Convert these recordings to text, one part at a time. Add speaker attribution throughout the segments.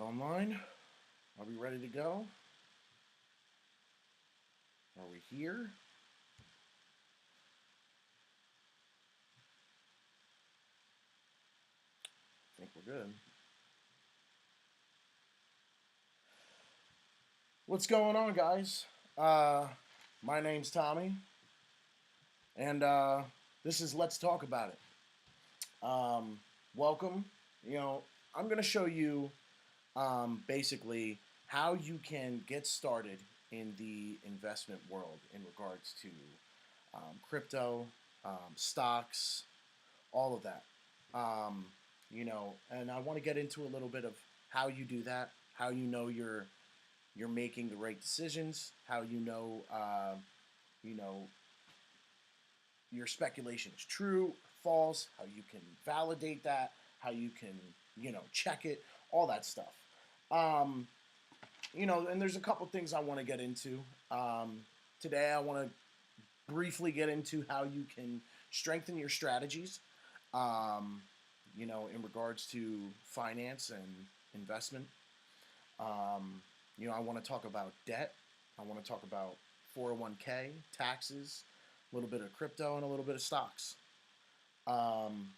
Speaker 1: online? Are we ready to go? Are we here? I think we're good. What's going on, guys? My name's Tommy, and this is Let's Talk About It. Welcome. You know, I'm going to show you basically how you can get started in the investment world in regards to crypto, stocks, all of that. Um, and I want to get into a little bit of how you do that, how you know you're making the right decisions, how you know your speculation is true, false, how you can validate that, how you can check it, all that stuff. Um, and there's a couple things I want to get into. Today, I want to briefly get into how you can strengthen your strategies. Um, in regards to finance and investment. Um, I want to talk about debt. I want to talk about 401k, taxes, a little bit of crypto, and a little bit of stocks. Um,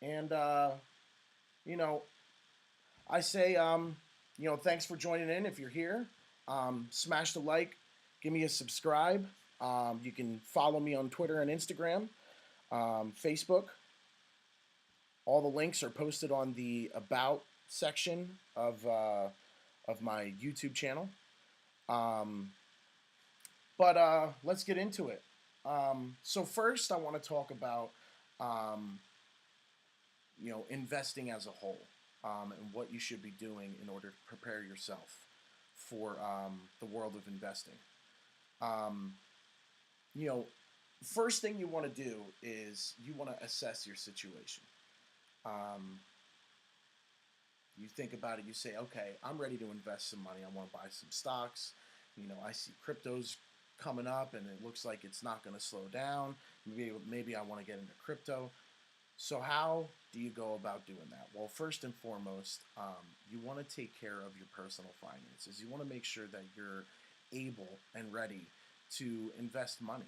Speaker 1: and, you know, I say, thanks for joining in if you're here. Smash the like, give me a subscribe. You can follow me on Twitter and Instagram, Facebook. All the links are posted on the About section of my YouTube channel. Um, but let's get into it. So first, I want to talk about um, investing as a whole, and what you should be doing in order to prepare yourself for the world of investing. Um, you know, First thing you want to do is you want to assess your situation. Um, You think about it, you say, okay, I'm ready to invest some money. I want to buy some stocks. I see crypto's coming up and it looks like it's not going to slow down. Maybe I want to get into crypto. So, how do you go about doing that? Well, first and foremost, you want to take care of your personal finances. You want to make sure that you're able and ready to invest money.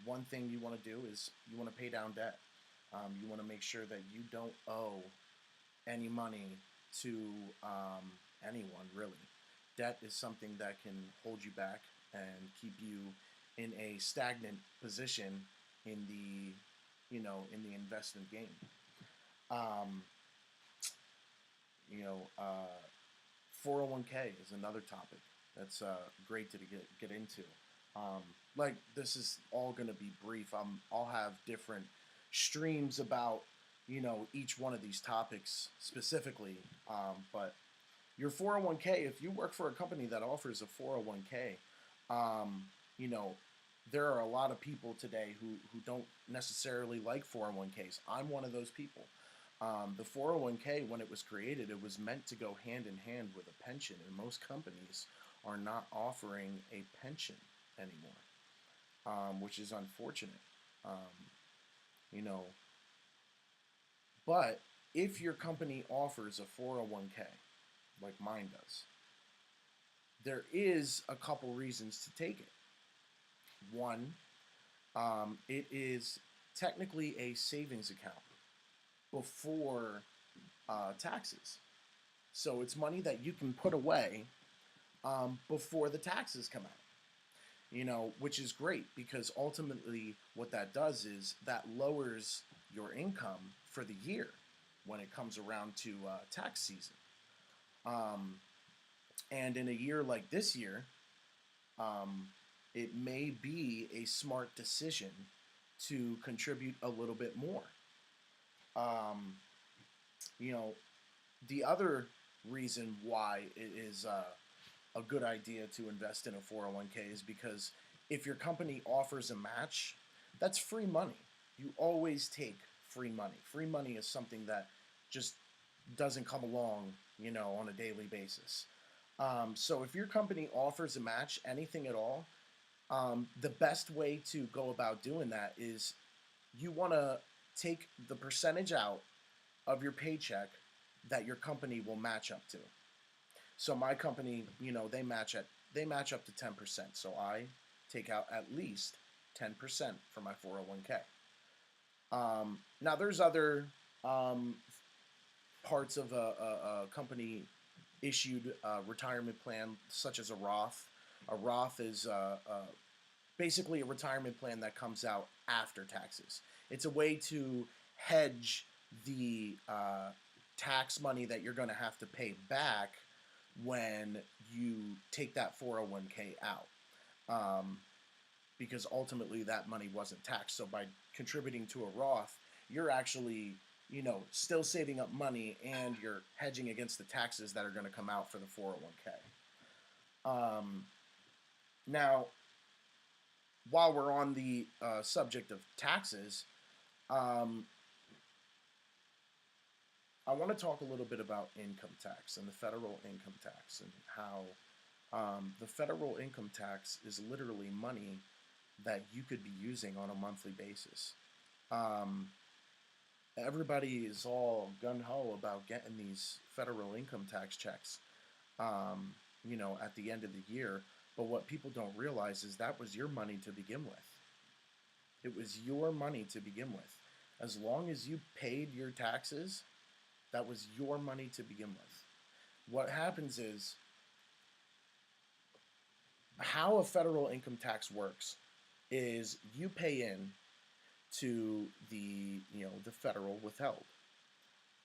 Speaker 1: One thing you want to do is you want to pay down debt. You want to make sure that you don't owe any money to anyone, really. Debt is something that can hold you back and keep you in a stagnant position in the investment game. Um, you know, uh, 401k is another topic that's great to get into. Like this is all going to be brief. I'll have different streams about each one of these topics specifically. But your 401k, if you work for a company that offers a 401k, um, you know, there are a lot of people today who don't necessarily like 401ks. I'm one of those people. The 401k, when it was created, it was meant to go hand in hand with a pension, and most companies are not offering a pension anymore, which is unfortunate. Um, you know, but if your company offers a 401k, like mine does, there is a couple reasons to take it. One, it is technically a savings account before taxes. So it's money that you can put away before the taxes come out. Which is great because ultimately what that does is that lowers your income for the year when it comes around to tax season. Um, and in a year like this year, um, it may be a smart decision to contribute a little bit more. Um, you know, the other reason why it is a good idea to invest in a 401k is because if your company offers a match, that's free money. You always take free money. Free money is something that just doesn't come along, on a daily basis. So if your company offers a match, anything at all, the best way to go about doing that is you want to take the percentage out of your paycheck that your company will match up to. So my company, they match up to 10%. So I take out at least 10% for my 401k. Now there's other um, parts of a company issued retirement plan, such as a Roth. A Roth is basically a retirement plan that comes out after taxes. It's a way to hedge the tax money that you're going to have to pay back when you take that 401k out. Um, because ultimately that money wasn't taxed. So by contributing to a Roth, you're actually, still saving up money and you're hedging against the taxes that are going to come out for the 401k. Now, while we're on the subject of taxes, um, I want to talk a little bit about income tax and the federal income tax and how the federal income tax is literally money that you could be using on a monthly basis. Um, Everybody is all gun ho about getting these federal income tax checks, at the end of the year. But what people don't realize is that was your money to begin with. It was your money to begin with. As long as you paid your taxes, that was your money to begin with. What happens is how a federal income tax works is you pay in to the federal withheld.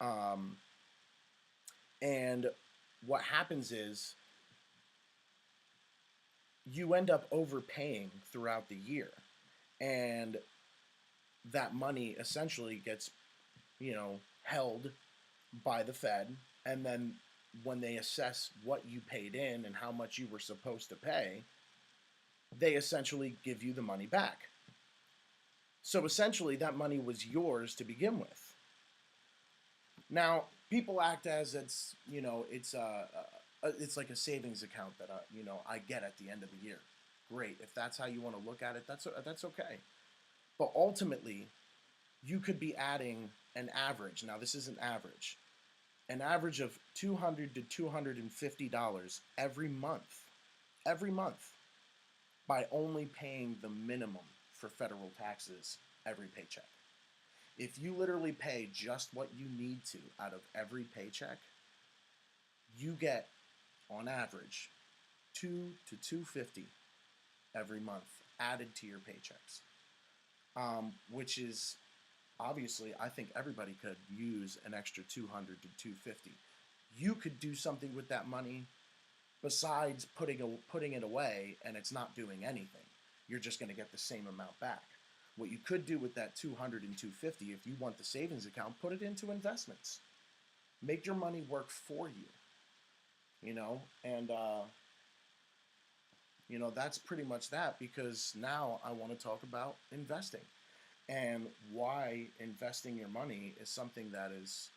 Speaker 1: Um, and what happens is you end up overpaying throughout the year. And that money essentially gets, held by the Fed. And then when they assess what you paid in and how much you were supposed to pay, they essentially give you the money back. So essentially, that money was yours to begin with. Now, people act as it's like a savings account that I get at the end of the year. Great, if that's how you want to look at it, that's okay. But ultimately, you could be adding an average. Now, this is an average of $200 to $250 every month, by only paying the minimum for federal taxes every paycheck. If you literally pay just what you need to out of every paycheck, you get, on average, 2 to 250 every month added to your paychecks, which is obviously, I think everybody could use an extra 200 to 250. You could do something with that money besides putting it away and it's not doing anything. You're just going to get the same amount back. What you could do with that 200 and 250, if you want the savings account, put it into investments. Make your money work for you. And that's pretty much that, because now I want to talk about investing and why investing your money is something that is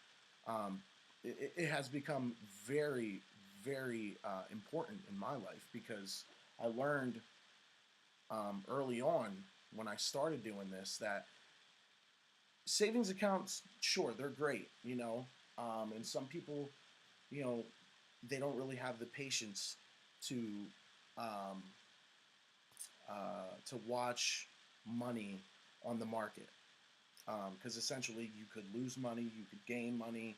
Speaker 1: it has become very, very important in my life, because I learned early on when I started doing this that savings accounts, sure, they're great, and some people, you know, they don't really have the patience to um, watch money on the market, because essentially you could lose money, you could gain money.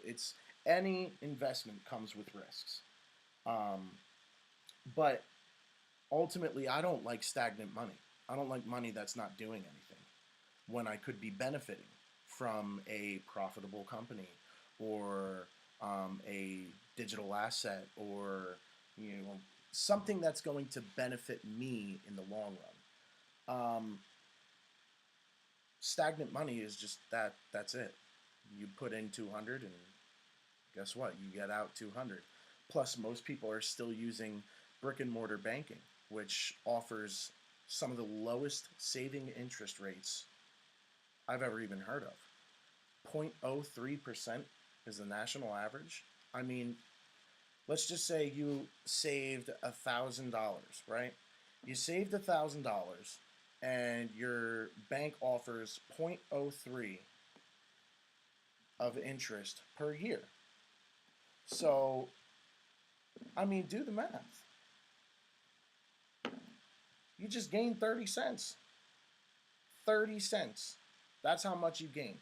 Speaker 1: It's any investment comes with risks, um, but ultimately, I don't like stagnant money. I don't like money that's not doing anything when I could be benefiting from a profitable company, or a digital asset, or you know something that's going to benefit me in the long run. Stagnant money is just that. That's it. You put in 200, and guess what? You get out 200. Plus, most people are still using brick and mortar banking, which offers some of the lowest saving interest rates I've ever even heard of. 0.03% is the national average. I mean, let's just say you saved $1,000, right? You saved $1,000, and your bank offers 0.03 of interest per year. So, I mean, do the math. You just gained 30 cents. 30 cents. That's how much you gained.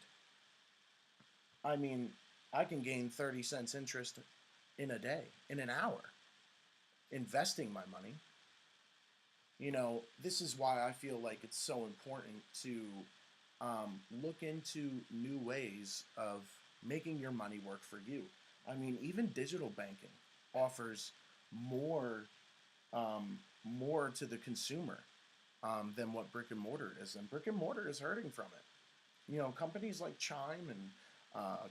Speaker 1: I mean, I can gain 30 cents interest in a day, in an hour, investing my money. This is why I feel like it's so important to look into new ways of making your money work for you. I mean, even digital banking offers more more to the consumer than what brick and mortar is, and brick and mortar is hurting from it. Companies like Chime and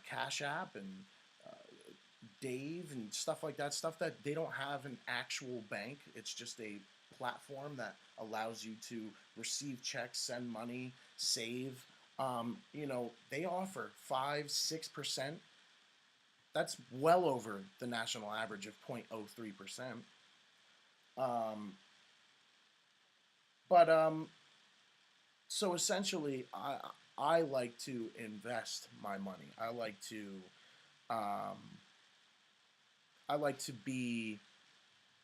Speaker 1: Cash App and uh, Dave and stuff like that, stuff that they don't have an actual bank. It's just a platform that allows you to receive checks, send money, save. They offer 5, 6%. That's well over the national average of 0.03%. Um, but so essentially, I like to invest my money. Um, I like to be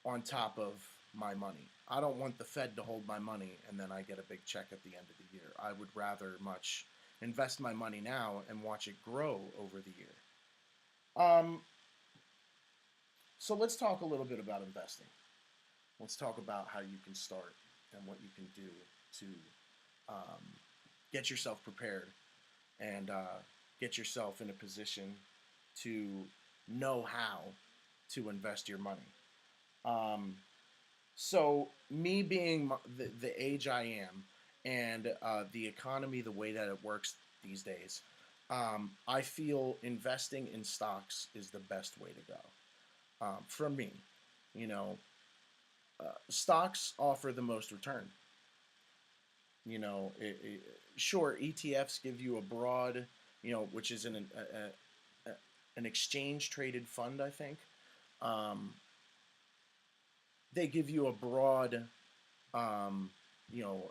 Speaker 1: on top of my money. I don't want the Fed to hold my money and then I get a big check at the end of the year. I would rather much invest my money now and watch it grow over the year. Um, so let's talk a little bit about investing. Let's talk about how you can start and what you can do to um, get yourself prepared and get yourself in a position to know how to invest your money. Um, So, me being the age I am and the economy, the way that it works these days, I feel investing in stocks is the best way to go. For me, you know, stocks offer the most return. Sure, ETFs give you a broad, which is an exchange traded fund, I think. Um, they give you a broad um, you know,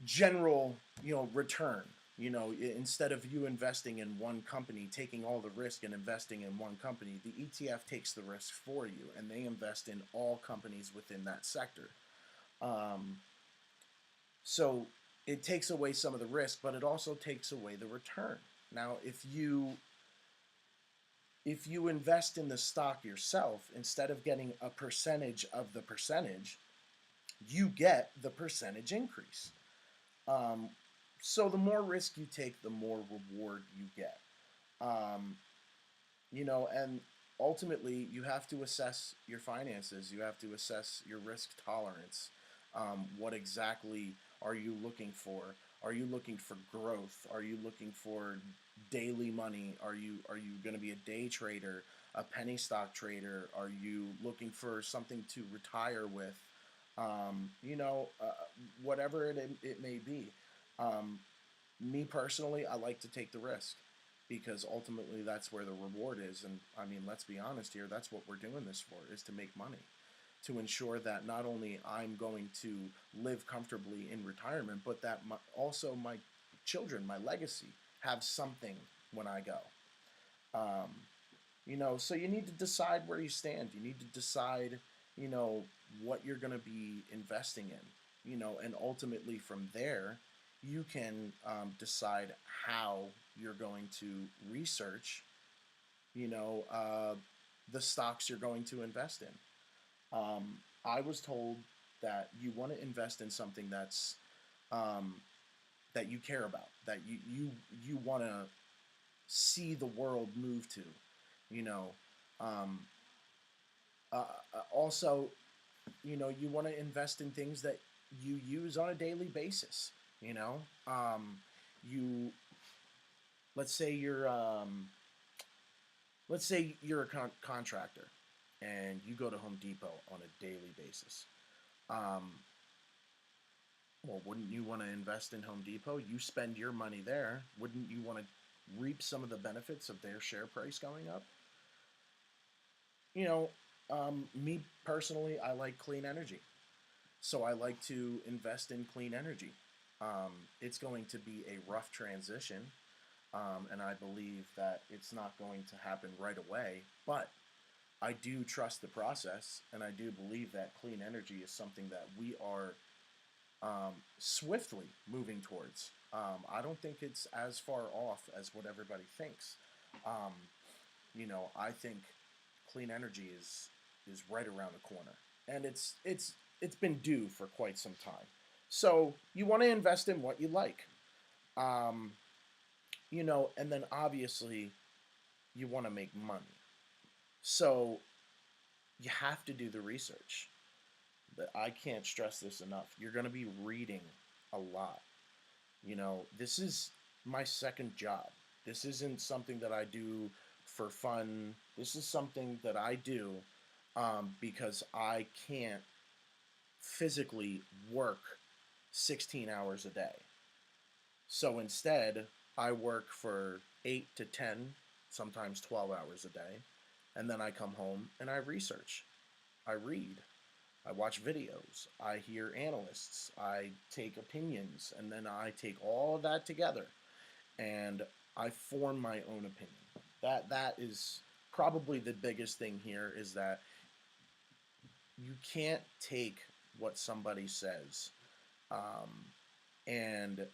Speaker 1: general, return. Instead of you investing in one company, taking all the risk and investing in one company, the ETF takes the risk for you, and they invest in all companies within that sector. Um, so it takes away some of the risk, but it also takes away the return. Now, if you invest in the stock yourself, instead of getting a percentage of the percentage, you get the percentage increase. Um, so the more risk you take, the more reward you get. Um, and ultimately, you have to assess your finances. You have to assess your risk tolerance. What exactly are you looking for? Are you looking for growth? Are you looking for daily money? Are you going to be a day trader, a penny stock trader? Are you looking for something to retire with? Whatever it may be. Um, Me personally, I like to take the risk because ultimately that's where the reward is. And I mean, let's be honest here, that's what we're doing this for, is to make money, to ensure that not only I'm going to live comfortably in retirement, but that also my children, my legacy, have something when I go. Um, so you need to decide where you stand. You need to decide, you know, what you're going to be investing in, and ultimately from there, you can decide how you're going to research, you know, uh, the stocks you're going to invest in. I was told that you want to invest in something um, that you care about, that you want to see the world move to, you know. Um, Also, you want to invest in things that you use on a daily basis. You know, you let's say you're a contractor and you go to Home Depot on a daily basis. Um, well, wouldn't you want to invest in Home Depot? You spend your money there. Wouldn't you want to reap some of the benefits of their share price going up? You know, Me personally, I like clean energy. So I like to invest in clean energy. It's going to be a rough transition. And I believe that it's not going to happen right away, but I do trust the process, and I do believe that clean energy is something that we are swiftly moving towards. I don't think it's as far off as what everybody thinks. Um, I think clean energy is right around the corner, and it's been due for quite some time. So you want to invest in what you like, um, and then obviously you want to make money. So you have to do the research. But I can't stress this enough. You're going to be reading a lot. This is my second job. This isn't something that I do for fun. This is something that I do because I can't physically work 16 hours a day. So instead, I work for 8 to 10, sometimes 12 hours a day. And then I come home and I research. I read. I watch videos. I hear analysts. I take opinions. And then I take all of that together and I form my own opinion. That is probably the biggest thing here is that you can't take what somebody says um, and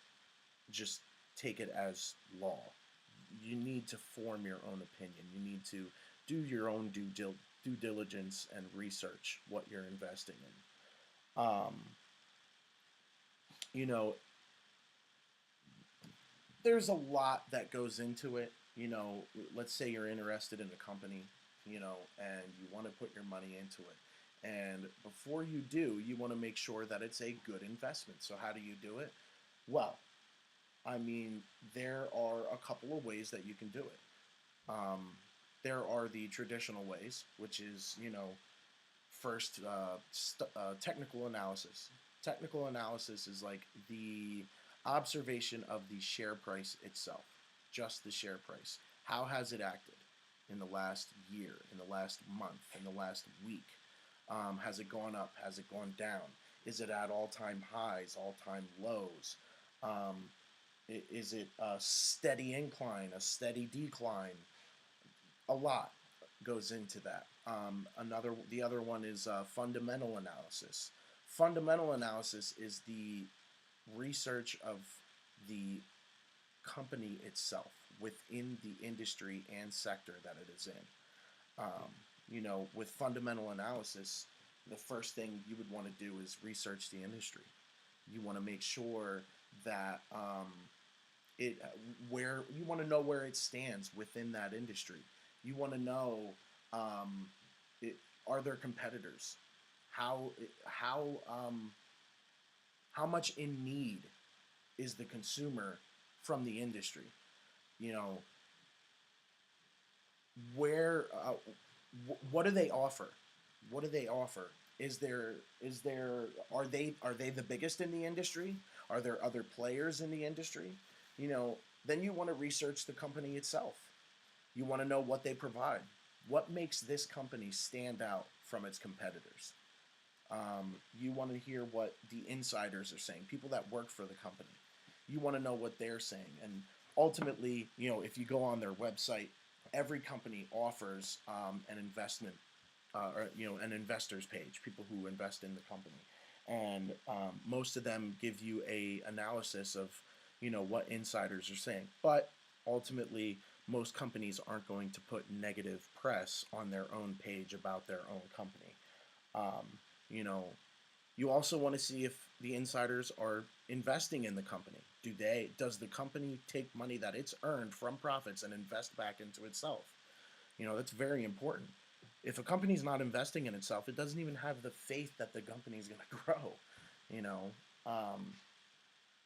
Speaker 1: just take it as law. You need to form your own opinion. You need to do your own due diligence and research what you're investing in. You know, there's a lot that goes into it. Let's say you're interested in a company, and you want to put your money into it. And before you do, you want to make sure that it's a good investment. So, how do you do it? Well, I mean, there are a couple of ways that you can do it. Um, there are the traditional ways, which is, first technical analysis. Technical analysis is like the observation of the share price itself, just the share price. How has it acted in the last year, in the last month, in the last week? Has it gone up? Has it gone down? Is it at all time highs, all time lows? Um, is it a steady incline, a steady decline? A lot goes into that. The other one is fundamental analysis. Fundamental analysis is the research of the company itself within the industry and sector that it is in. With fundamental analysis, the first thing you would want to do is research the industry. You want to make sure that it where you want to know where it stands within that industry. You want to know, um, it, are there competitors? How how um, how much in need is the consumer from the industry? You know, where what do they offer? What do they offer? Is there are they the biggest in the industry? Are there other players in the industry? Then you want to research the company itself. You want to know what they provide. What makes this company stand out from its competitors? You want to hear what the insiders are saying, people that work for the company. You want to know what they're saying. And ultimately, if you go on their website, every company offers an investment or an investors page, people who invest in the company, and most of them give you a analysis of what insiders are saying. But ultimately, most companies aren't going to put negative press on their own page about their own company. Um, you know, you also want to see if the insiders are investing in the company. Does the company take money that it's earned from profits and invest back into itself? That's very important. If a company's not investing in itself, it doesn't even have the faith that the company is going to grow. You know, um,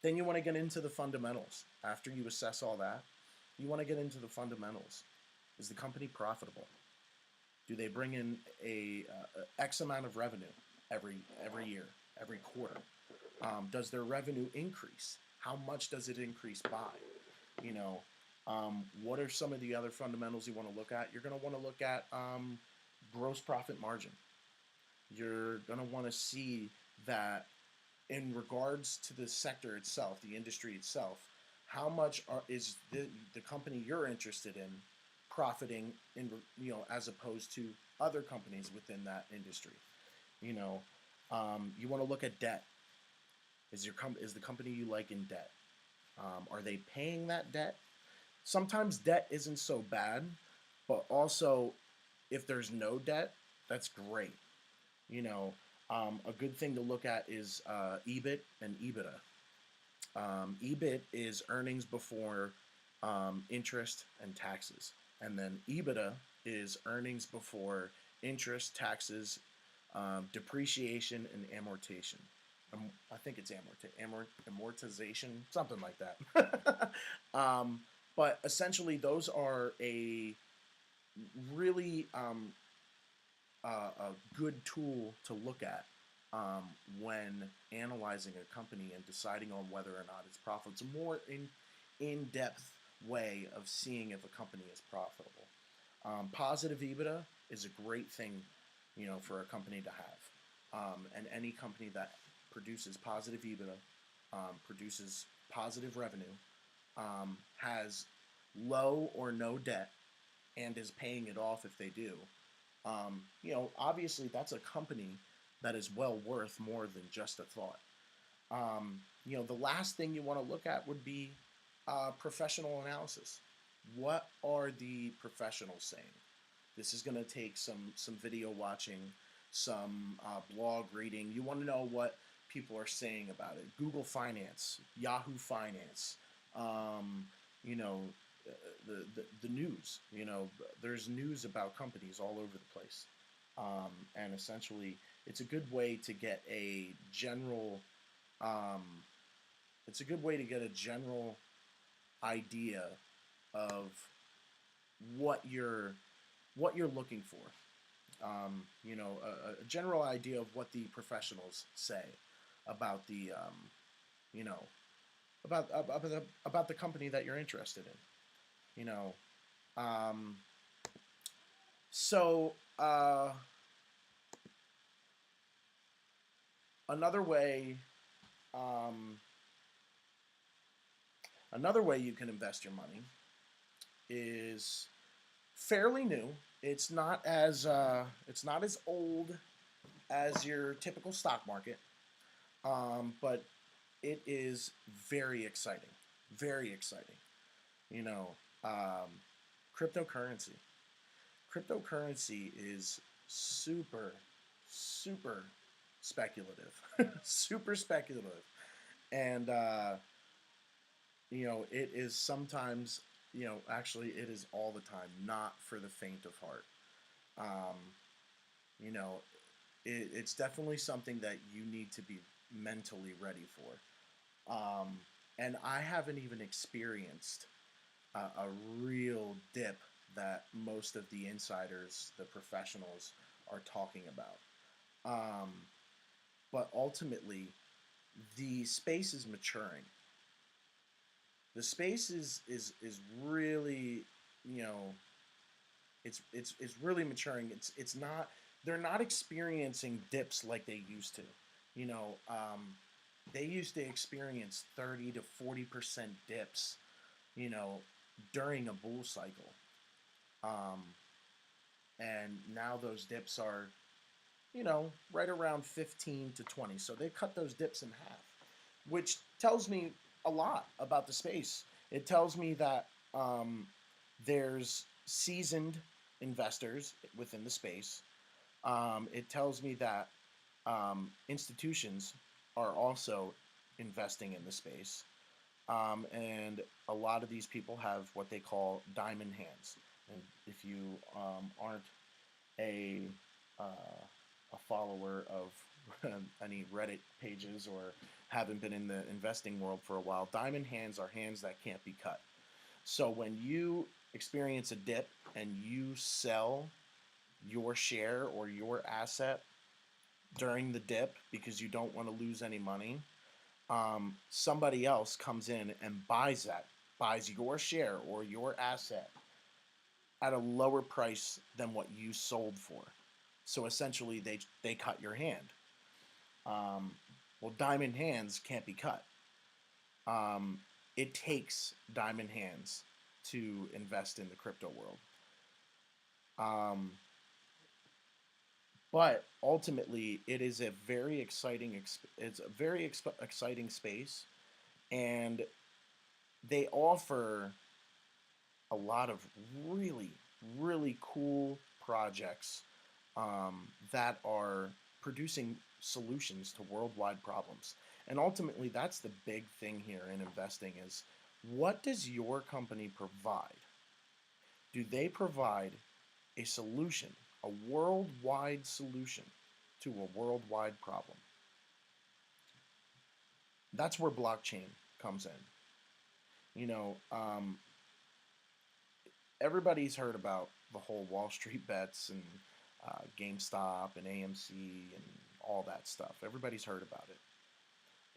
Speaker 1: then you want to get into the fundamentals. After you assess all that, you want to get into the fundamentals. Is the company profitable? Do they bring in a X amount of revenue every year, every quarter? Does their revenue increase? How much does it increase by? You know, what are some of the other fundamentals you want to look at? You're going to want to look at gross profit margin. You're going to want to see that in regards to the sector itself, the industry itself, how much is the company you're interested in profiting in, as opposed to other companies within that industry. You know, you want to look at debt. Is the company you like in debt? Are they paying that debt? Sometimes debt isn't so bad, but also if there's no debt, that's great. You know, a good thing to look at is EBIT and EBITDA. EBIT is earnings before interest and taxes, and then EBITDA is earnings before interest, taxes, depreciation, and amortization. I think it's amortization, something like that. But essentially, those are a really a good tool to look at when analyzing a company and deciding on whether or not it's profitable. It's a more in depth way of seeing if a company is profitable. Positive EBITDA is a great thing, for a company to have, and any company that produces positive EBITDA, produces positive revenue, has low or no debt, and is paying it off if they do. Obviously that's a company that is well worth more than just a thought. The last thing you want to look at would be professional analysis. What are the professionals saying? This is going to take some video watching, some blog reading. You want to know what people are saying about it. Google Finance, Yahoo Finance, you know, the news. There's news about companies all over the place, and essentially, it's a good way to get a general. It's a good way to get a general idea of what you're looking for. A general idea of what the professionals say about the you know about the company that you're interested in. Um, so another way um, another way you can invest your money is fairly new. It's not as old as your typical stock market, but it is very exciting. Very exciting. You know, um, cryptocurrency. Cryptocurrency is super speculative, super speculative, and it is sometimes, actually, it is all the time not for the faint of heart. Um, you know, it's definitely something that you need to be mentally ready for. And I haven't even experienced a real dip that most of the insiders, the professionals, are talking about. Um, but ultimately, the space is maturing. The space is really, you know, it's really maturing. It's not they're not experiencing dips like they used to. You know, they used to experience 30 to 40% dips. You know, during a bull cycle, um, and now those dips are, right around 15 to 20. So they cut those dips in half, which tells me a lot about the space. It tells me that there's seasoned investors within the space. It tells me that institutions are also investing in the space. And a lot of these people have what they call diamond hands. And if you aren't a a follower of any Reddit pages or haven't been in the investing world for a while, diamond hands are hands that can't be cut. So when you experience a dip and you sell your share or your asset during the dip because you don't want to lose any money, somebody else comes in and buys your share or your asset at a lower price than what you sold for. So essentially, they cut your hand. Um, well, diamond hands can't be cut. Um, it takes diamond hands to invest in the crypto world. Um, but ultimately, it is a very it's a very exciting space, and they offer a lot of really, really cool projects that are producing solutions to worldwide problems. And ultimately, that's the big thing here in investing is what does your company provide? Do they provide a solution, a worldwide solution to a worldwide problem? That's where blockchain comes in. You know, everybody's heard about the whole Wall Street bets and GameStop and AMC and all that stuff. Everybody's heard about it.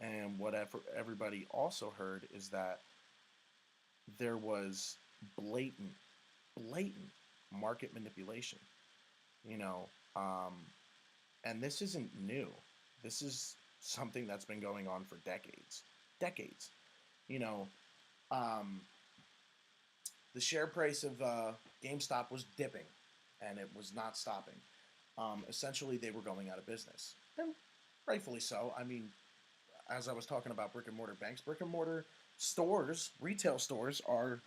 Speaker 1: And whatever everybody also heard is that there was blatant, blatant market manipulation. You know, um, and this isn't new. This is something that's been going on for decades, decades. You know, um, the share price of GameStop was dipping, and it was not stopping. Essentially, they were going out of business, and rightfully so. I mean, as I was talking about brick and mortar banks, brick and mortar stores, retail stores are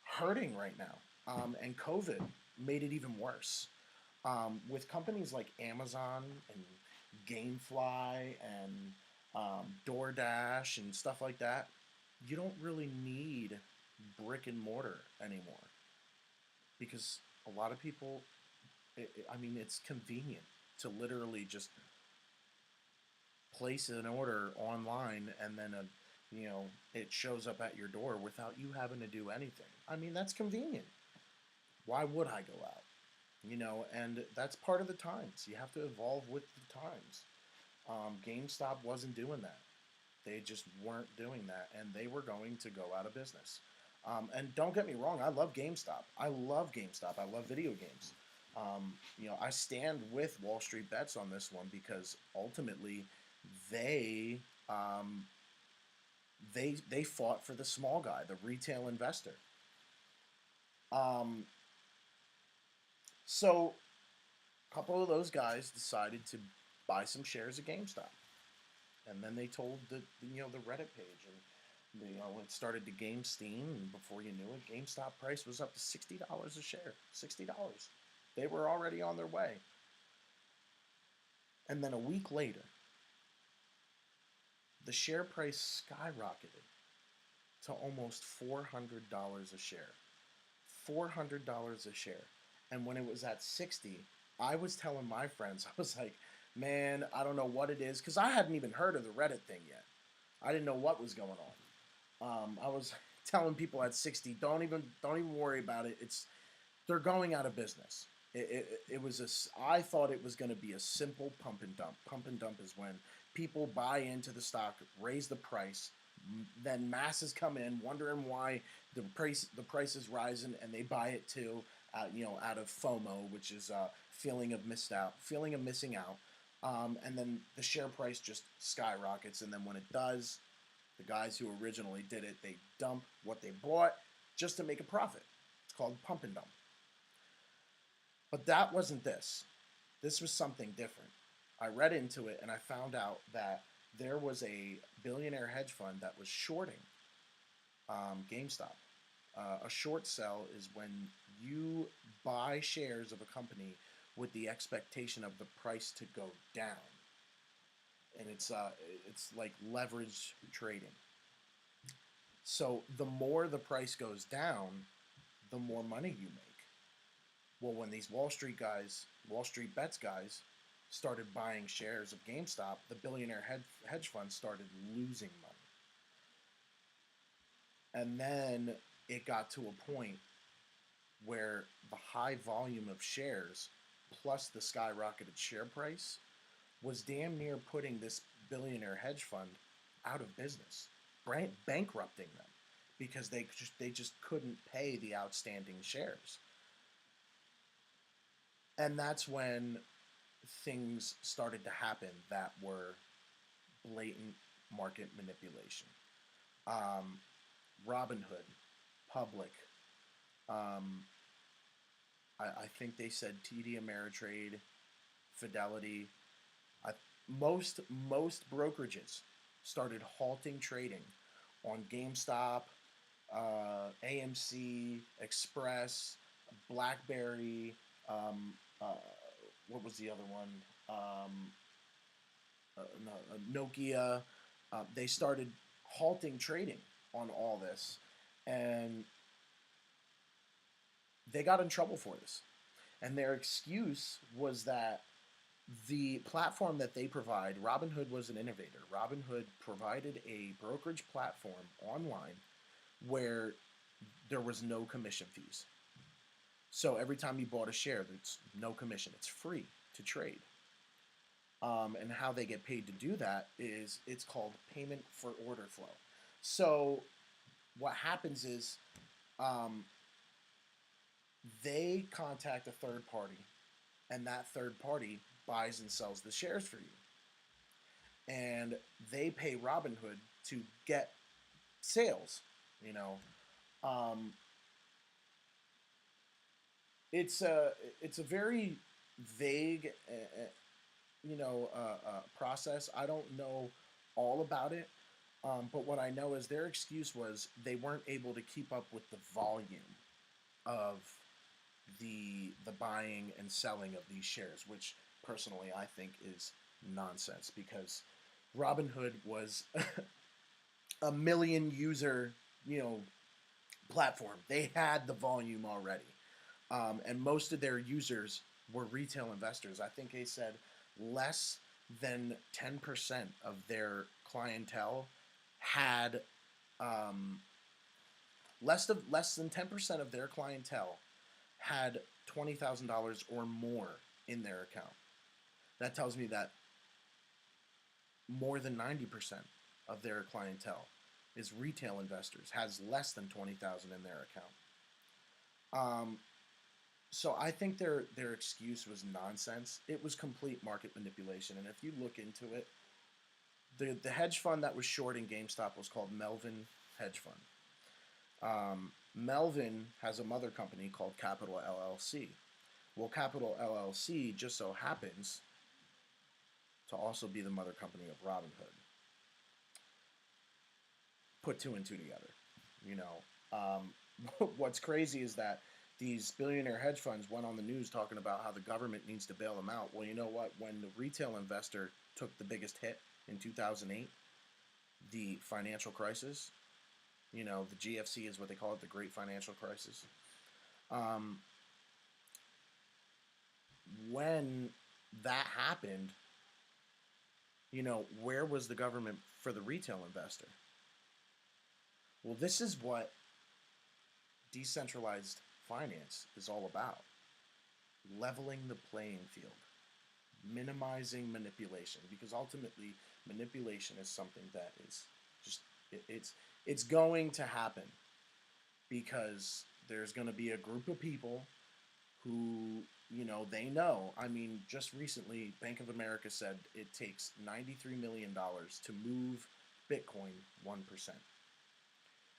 Speaker 1: hurting right now, and COVID made it even worse. With companies like Amazon and GameFly and DoorDash and stuff like that, you don't really need brick and mortar anymore because a lot of people, I mean, it's convenient to literally just place an order online and then it shows up at your door without you having to do anything. I mean, that's convenient. Why would I go out? And that's part of the times. You have to evolve with the times. GameStop wasn't doing that. They just weren't doing that, and they were going to go out of business. And don't get me wrong, I love GameStop. I love GameStop. I love video games. I stand with Wall Street Bets on this one because ultimately, they um, they fought for the small guy, the retail investor. Um, so a couple of those guys decided to buy some shares of GameStop, and then they told the Reddit page, and it started to gain steam, and before you knew it, GameStop price was up to $60 a share. $60. They were already on their way, and then a week later, the share price skyrocketed to almost $400 a share. $400 a share. And when it was at 60, I was telling my friends, I was like, man, I don't know what it is, because I hadn't even heard of the Reddit thing yet. I didn't know what was going on. I was telling people at 60, don't even worry about it. They're going out of business. I thought it was going to be a simple pump and dump. Pump and dump is when people buy into the stock, raise the price, then masses come in wondering why the price is rising, and they buy it too, out of FOMO, which is feeling of missing out, and then the share price just skyrockets, and then when it does, the guys who originally did it, they dump what they bought just to make a profit. It's called pump and dump. But that wasn't this. This was something different. I read into it and I found out that there was a billionaire hedge fund that was shorting GameStop. A short sell is when you buy shares of a company with the expectation of the price to go down, and it's like leverage trading. So the more the price goes down, the more money you make. Well, when these Wall Street Bets guys, started buying shares of GameStop, the billionaire hedge fund started losing money. And then it got to a point where the high volume of shares plus the skyrocketed share price was damn near putting this billionaire hedge fund out of business, bankrupting them because they just couldn't pay the outstanding shares. And that's when things started to happen that were blatant market manipulation. Um, Robinhood, Public. Um, I think they said TD Ameritrade, Fidelity. I, most brokerages started halting trading on GameStop, AMC, Express, BlackBerry. Um, uh, what was the other one? Um, no, Nokia. They started halting trading on all this, and they got in trouble for this. And their excuse was that the platform that they provide, Robinhood was an innovator. Robinhood provided a brokerage platform online where there was no commission fees. So every time you bought a share, there's no commission. It's free to trade. And how they get paid to do that is it's called payment for order flow. So what happens is um, they contact a third party, and that third party buys and sells the shares for you. And they pay Robinhood to get sales. You know, um, it's a very vague, process. I don't know all about it, but what I know is their excuse was they weren't able to keep up with the volume of the buying and selling of these shares, which personally I think is nonsense because Robinhood was a million user, you know, platform. They had the volume already, and most of their users were retail investors. I think they said less than 10% of their clientele had less than 10% of their clientele had $20,000 or more in their account. That tells me that more than 90% of their clientele is retail investors, has less than 20,000 in their account. Um, so I think their excuse was nonsense. It was complete market manipulation, and if you look into it, the hedge fund that was shorting GameStop was called Melvin Hedge Fund. Melvin has a mother company called Capital LLC. Well, Capital LLC just so happens to also be the mother company of Robinhood. Put two and two together. You know, what's crazy is that these billionaire hedge funds went on the news talking about how the government needs to bail them out. Well, you know what? When the retail investor took the biggest hit in 2008, the financial crisis, the GFC is what they call it, the Great Financial Crisis. Um, when that happened, where was the government for the retail investor? Well, this is what decentralized finance is all about: leveling the playing field, minimizing manipulation, because ultimately manipulation is something that is just it's going to happen because there's going to be a group of people who they know. I mean, just recently Bank of America said it takes $93 million to move Bitcoin 1%.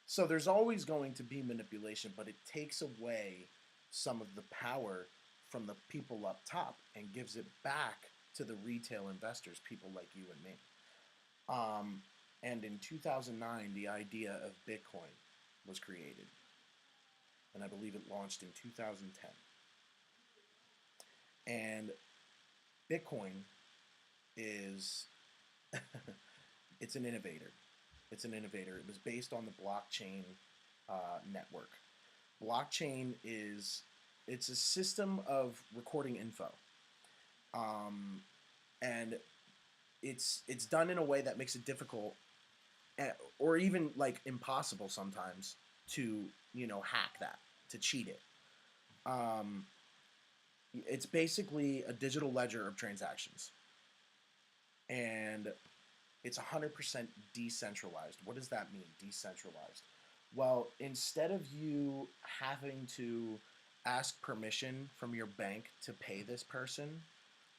Speaker 1: So there's always going to be manipulation, but it takes away some of the power from the people up top and gives it back to the retail investors, people like you and me. And in 2009, the idea of Bitcoin was created, and I believe it launched in 2010. And Bitcoin is it's an innovator. It's an innovator. It was based on the blockchain network. Blockchain it's a system of recording info, and it's done in a way that makes it difficult, or even like impossible sometimes to hack that, to cheat it. Um, it's basically a digital ledger of transactions, and it's 100% decentralized. What does that mean, decentralized? Well, instead of you having to ask permission from your bank to pay this person,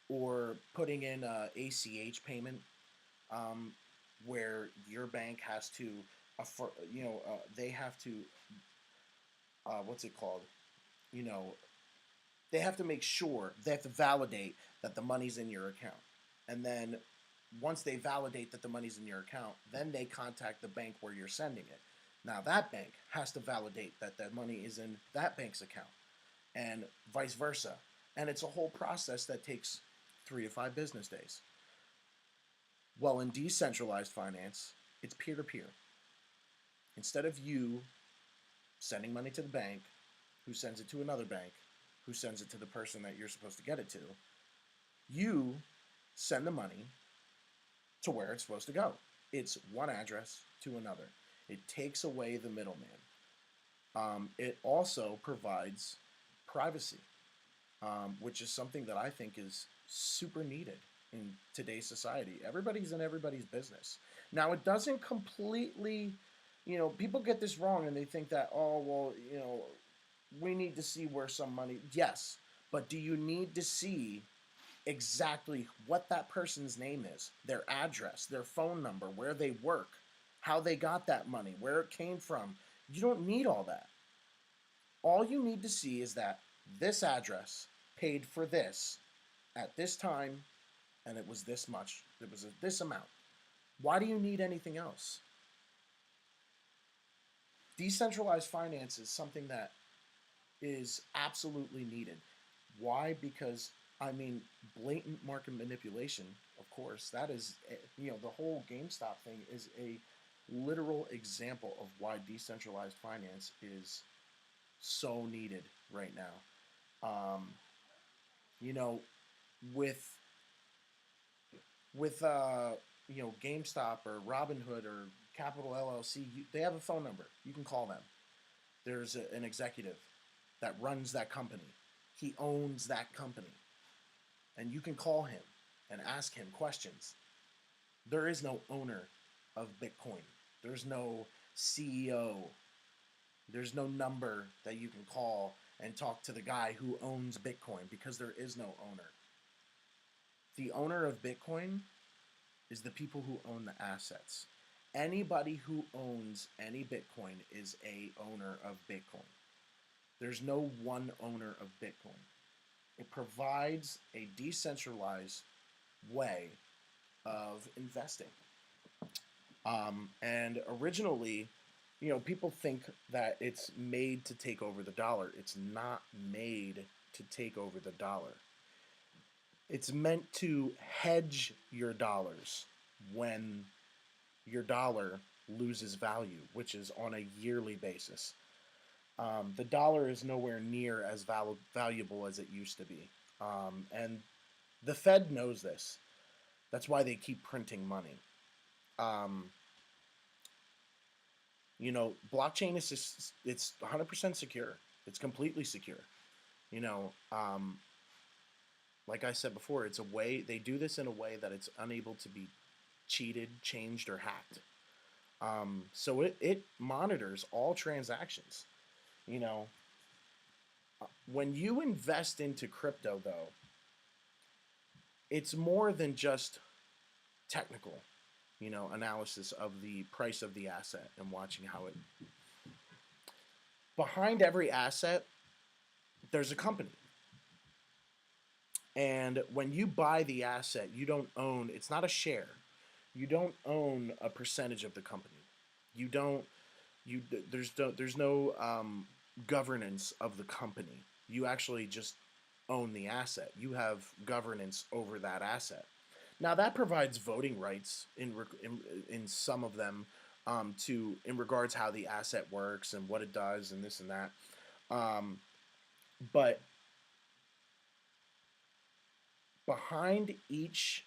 Speaker 1: or putting in a ACH payment, um, where your bank has to they have to, what's it called? You know, they have to make sure, they have to validate that the money's in your account. And then once they validate that the money's in your account, then they contact the bank where you're sending it. Now that bank has to validate that the money is in that bank's account and vice versa. And it's a whole process that takes 3 to 5 business days. Well, in decentralized finance, it's peer to peer. Instead of you sending money to the bank, who sends it to another bank, who sends it to the person that you're supposed to get it to, you send the money to where it's supposed to go. It's one address to another. It takes away the middleman. It also provides privacy, which is something that I think is super needed in today's society. Everybody's in everybody's business. Now, it doesn't completely, people get this wrong and they think that, oh, well, we need to see where some money, yes, but do you need to see exactly what that person's name is, their address, their phone number, where they work, how they got that money, where it came from? You don't need all that. All you need to see is that this address paid for this at this time, and it was this much. It was this amount. Why do you need anything else? Decentralized finance is something that is absolutely needed. Why? Because, I mean, blatant market manipulation, of course, that is, the whole GameStop thing is a literal example of why decentralized finance is so needed right now. You know, with GameStop or Robinhood or Capital LLC, they have a phone number. You can call them. There's an executive that runs that company. He owns that company. And you can call him and ask him questions. There is no owner of Bitcoin. There's no CEO. There's no number that you can call and talk to the guy who owns Bitcoin, because there is no owner. The owner of Bitcoin is the people who own the assets. Anybody who owns any Bitcoin is a owner of Bitcoin. There's no one owner of Bitcoin. It provides a decentralized way of investing. And originally, people think that it's made to take over the dollar. It's not made to take over the dollar. It's meant to hedge your dollars when your dollar loses value, which is on a yearly basis. The dollar is nowhere near as valuable as it used to be. And the Fed knows this. That's why they keep printing money. Um, Blockchain is it's 100% secure. It's completely secure. You know, um, like I said before, it's a way, they do this in a way that it's unable to be cheated, changed, or hacked. So it monitors all transactions. You know, when you invest into crypto, though, it's more than just technical, analysis of the price of the asset and watching how it. Behind every asset, there's a company. And when you buy the asset, you don't own, it's not a share. You don't own a percentage of the company. You don't, you, there's no governance of the company. You actually just own the asset. You have governance over that asset. Now that provides voting rights in some of them, to in regards how the asset works and what it does and this and that. Um, but behind each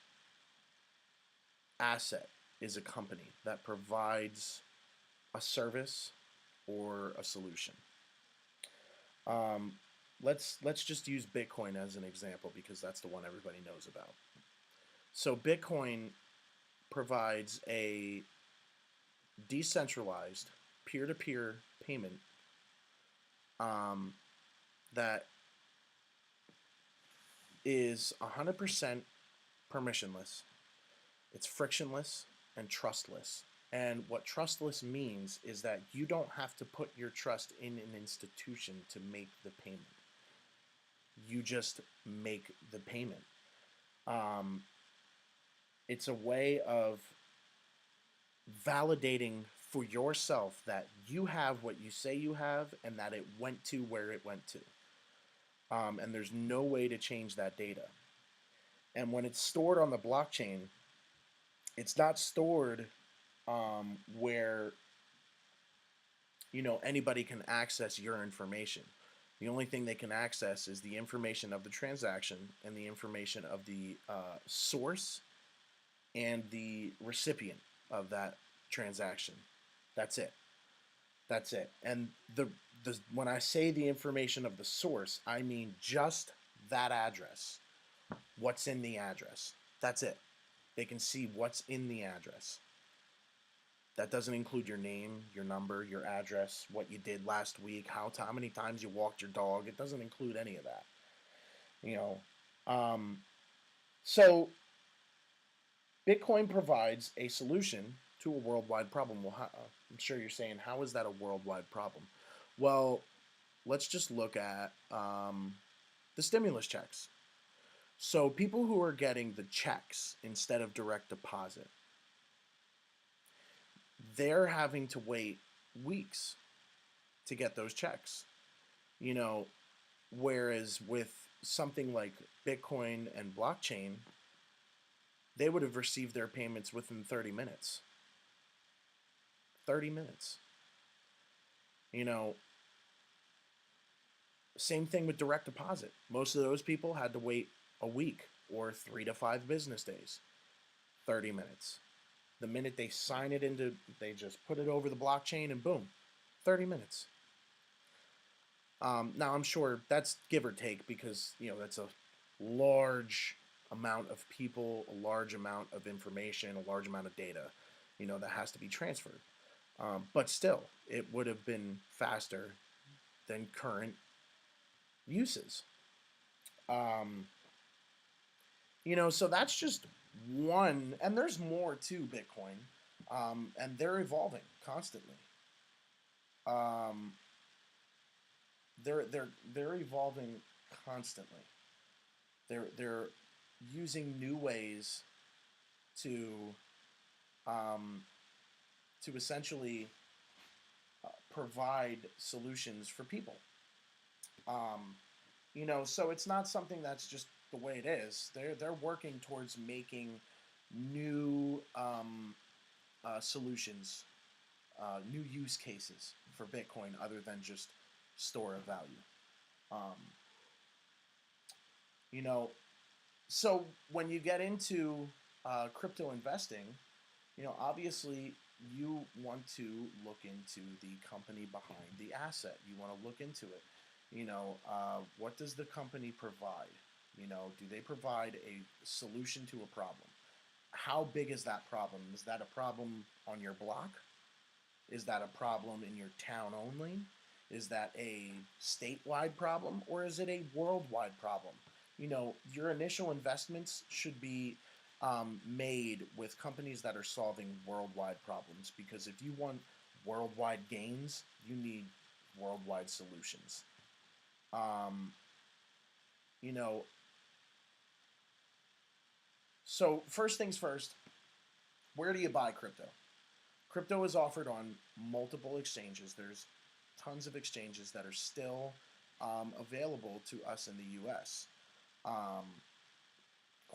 Speaker 1: asset is a company that provides a service or a solution. Um, let's just use Bitcoin as an example because that's the one everybody knows about. So Bitcoin provides a decentralized peer-to-peer payment, um, that is 100% permissionless. It's frictionless and trustless. And what trustless means is that you don't have to put your trust in an institution to make the payment. You just make the payment. Um, it's a way of validating for yourself that you have what you say you have and that it went to where it went to. And there's no way to change that data. And when it's stored on the blockchain, it's not stored where anybody can access your information. The only thing they can access is the information of the transaction and the information of the source and the recipient of that transaction. That's it. That's it. And the when I say the information of the source, I mean just that address. What's in the address? That's it. They can see what's in the address. That doesn't include your name, your number, your address, what you did last week, how many times you walked your dog. It doesn't include any of that. You know, um, so Bitcoin provides a solution to a worldwide problem. Well, I'm sure you're saying, how is that a worldwide problem? Well, let's just look at the stimulus checks. So people who are getting the checks instead of direct deposit, they're having to wait weeks to get those checks. You know, whereas with something like Bitcoin and blockchain, they would have received their payments within 30 minutes. 30 minutes. You know, same thing with direct deposit. Most of those people had to wait a week or 3 to 5 business days. 30 minutes. The minute they sign it into, they just put it over the blockchain and boom, 30 minutes. Now I'm sure that's give or take because that's a large amount of people, a large amount of information, a large amount of data, that has to be transferred. But still, it would have been faster than current uses. Um, so that's just one, and there's more to Bitcoin, and they're evolving constantly. Um, they're evolving constantly. They're using new ways to um, to essentially provide solutions for people. So it's not something that's just the way it is. They're working towards making new solutions, new use cases for Bitcoin other than just store of value. Um, you know, so when you get into crypto investing, obviously you want to look into the company behind the asset. You want to look into it. What does the company provide? Do they provide a solution to a problem? How big is that problem? Is that a problem on your block? Is that a problem in your town only? Is that a statewide problem or is it a worldwide problem? Your initial investments should be made with companies that are solving worldwide problems because if you want worldwide gains, you need worldwide solutions. Um, you know, so first things first, where do you buy crypto? Crypto is offered on multiple exchanges. There's tons of exchanges that are still available to us in the U.S. Um,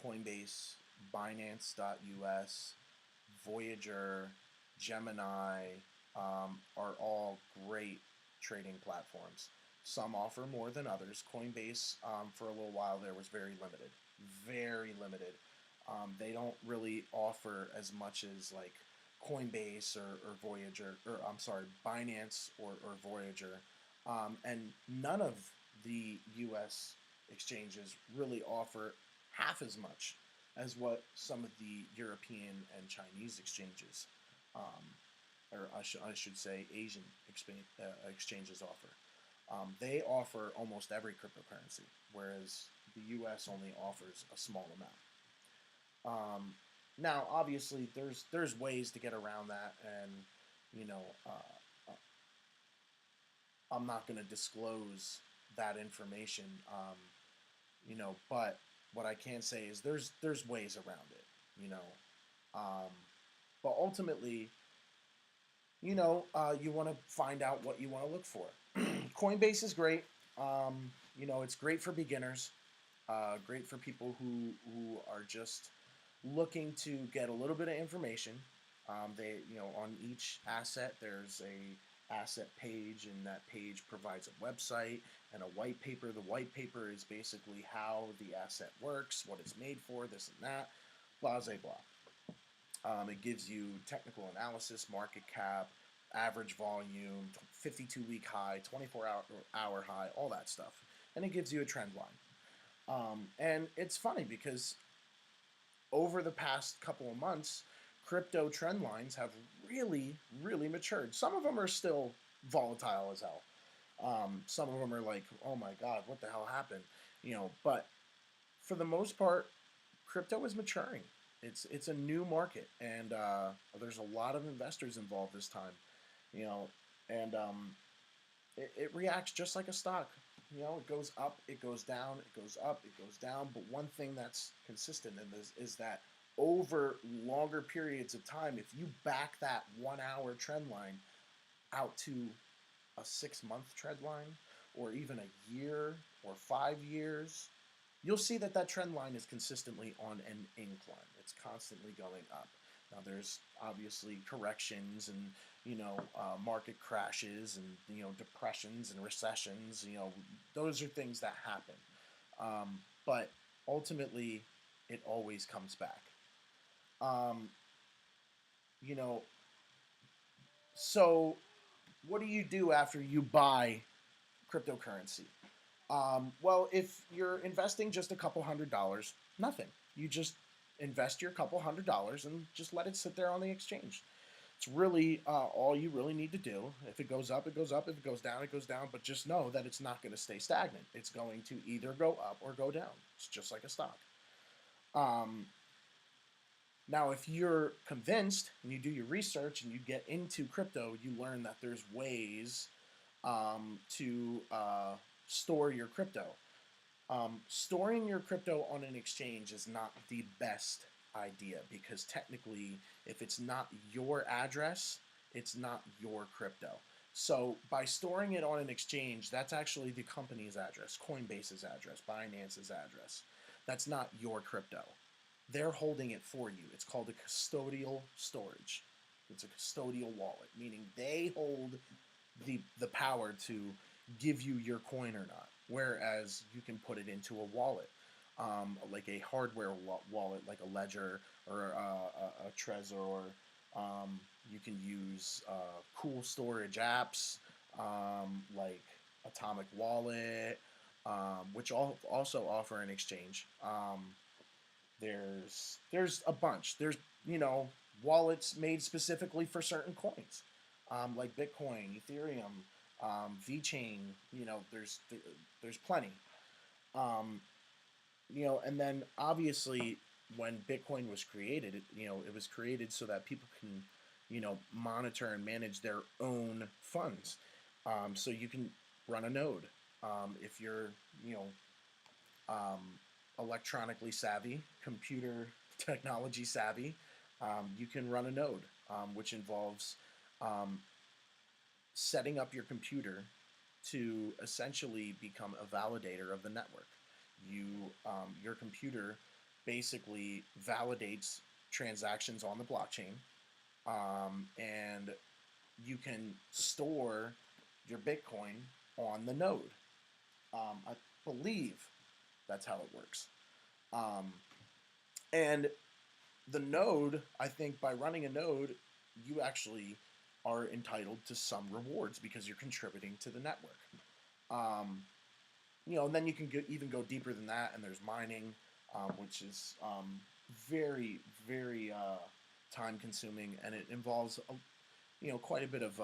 Speaker 1: Coinbase, Binance.us, Voyager, Gemini are all great trading platforms. Some offer more than others. Coinbase, for a little while there, was very limited. Very limited. They don't really offer as much as like Coinbase or Voyager, or I'm sorry, Binance or Voyager. And none of the U.S. exchanges really offer half as much as what some of the European and Chinese exchanges, or I should say Asian exchanges offer. They offer almost every cryptocurrency, whereas the U.S. only offers a small amount. Um, Now, obviously, there's ways to get around that, and you know, I'm not going to disclose that information. But what I can say is there's ways around it. You know, um, but ultimately, you want to find out what you want to look for. Coinbase is great. It's great for beginners. Great for people who are just looking to get a little bit of information. On each asset, there's a asset page, and that page provides a website and a white paper. The white paper is basically how the asset works, what it's made for, this and that, blah, blah, blah. It gives you technical analysis, market cap, average volume, 52-week high, 24-hour high, all that stuff. And it gives you a trend line. And it's funny because over the past couple of months, crypto trend lines have really, really matured. Some of them are still volatile as hell. Some of them are like, oh my God, what the hell happened? But for the most part, crypto is maturing. It's a new market, and there's a lot of investors involved this time. You know, and it reacts just like a stock. It goes up, it goes down, it goes up, it goes down. But one thing that's consistent in this is that over longer periods of time, if you back that 1 hour trend line out to a 6 month trend line, or even a year or 5 years, you'll see that that trend line is consistently on an incline. It's constantly going up. Now, there's obviously corrections and market crashes and depressions and recessions. Those are things that happen. But ultimately, it always comes back. Um, you know, so what do you do after you buy cryptocurrency? Well, if you're investing just a couple $100s, nothing. You just invest your couple $100s and just let it sit there on the exchange. It's really all you really need to do. If it goes up, it goes up. If it goes down, it goes down. But just know that it's not going to stay stagnant. It's going to either go up or go down. It's just like a stock. Um, Now, if you're convinced and you do your research and you get into crypto, you learn that there's ways to store your crypto. Storing your crypto on an exchange is not the best idea because technically, if it's not your address, it's not your crypto. So by storing it on an exchange, that's actually the company's address, Coinbase's address, Binance's address. That's not your crypto. They're holding it for you. It's called a custodial storage. It's a custodial wallet, meaning they hold the power to give you your coin or not. Whereas you can put it into a wallet, like a hardware wallet, like a Ledger or a Trezor. You can use cool storage apps like Atomic Wallet, which also offer an exchange. There's a bunch. There's wallets made specifically for certain coins, like Bitcoin, Ethereum, VeChain. There's plenty. Um, and then obviously when Bitcoin was created, it was created so that people can monitor and manage their own funds. So you can run a node if you're you know um, electronically savvy, computer technology savvy. You can run a node, which involves um, setting up your computer to essentially become a validator of the network. Your computer basically validates transactions on the blockchain, and you can store your Bitcoin on the node. I believe that's how it works. Um, and the node, I think by running a node, you actually are entitled to some rewards because you're contributing to the network. Um, and then you can even go deeper than that, and there's mining, which is very, very time consuming, and it involves quite a bit of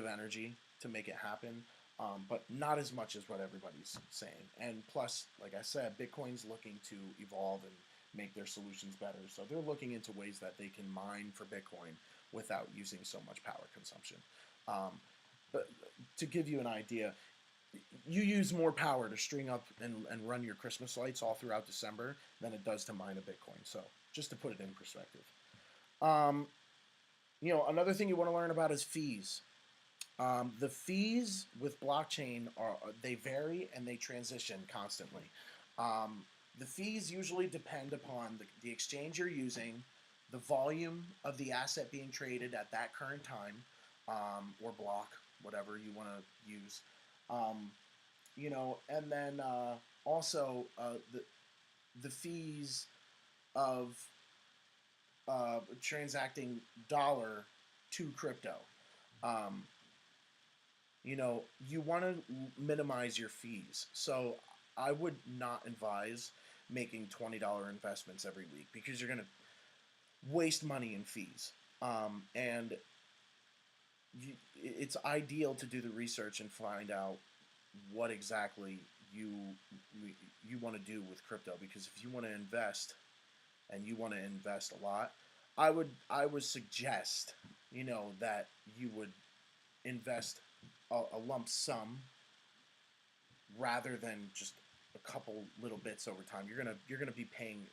Speaker 1: energy to make it happen. But not as much as what everybody's saying. And plus, like I said, Bitcoin's looking to evolve and make their solutions better. So they're looking into ways that they can mine for Bitcoin without using so much power consumption. Um, but to give you an idea, you use more power to string up and run your Christmas lights all throughout December than it does to mine a Bitcoin. So just to put it in perspective. Um, another thing you want to learn about is fees. The fees with blockchain they vary and they transition constantly. Um, the fees usually depend upon the exchange you're using, the volume of the asset being traded at that current time, or block, whatever you want to use. Um, and then also the fees of transacting dollar to crypto. Um, you want to minimize your fees. So I would not advise making $20 investments every week because you're going to waste money in fees. And it's ideal to do the research and find out what exactly you you want to do with crypto, because if you want to invest and you want to invest a lot, I would suggest that you would invest a lump sum rather than just a couple little bits over time. You're gonna be paying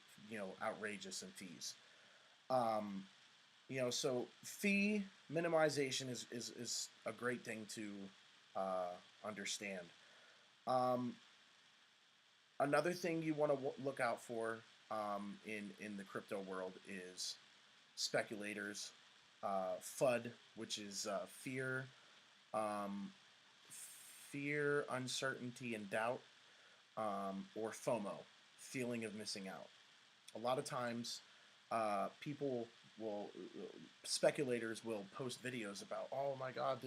Speaker 1: outrageous in fees. Um, so fee minimization is a great thing to understand. Um, Another thing you want to look out for in the crypto world is speculators, FUD, which is um, fear, uncertainty, and doubt, or FOMO, feeling of missing out. A lot of times, people will speculators will post videos about, oh my god,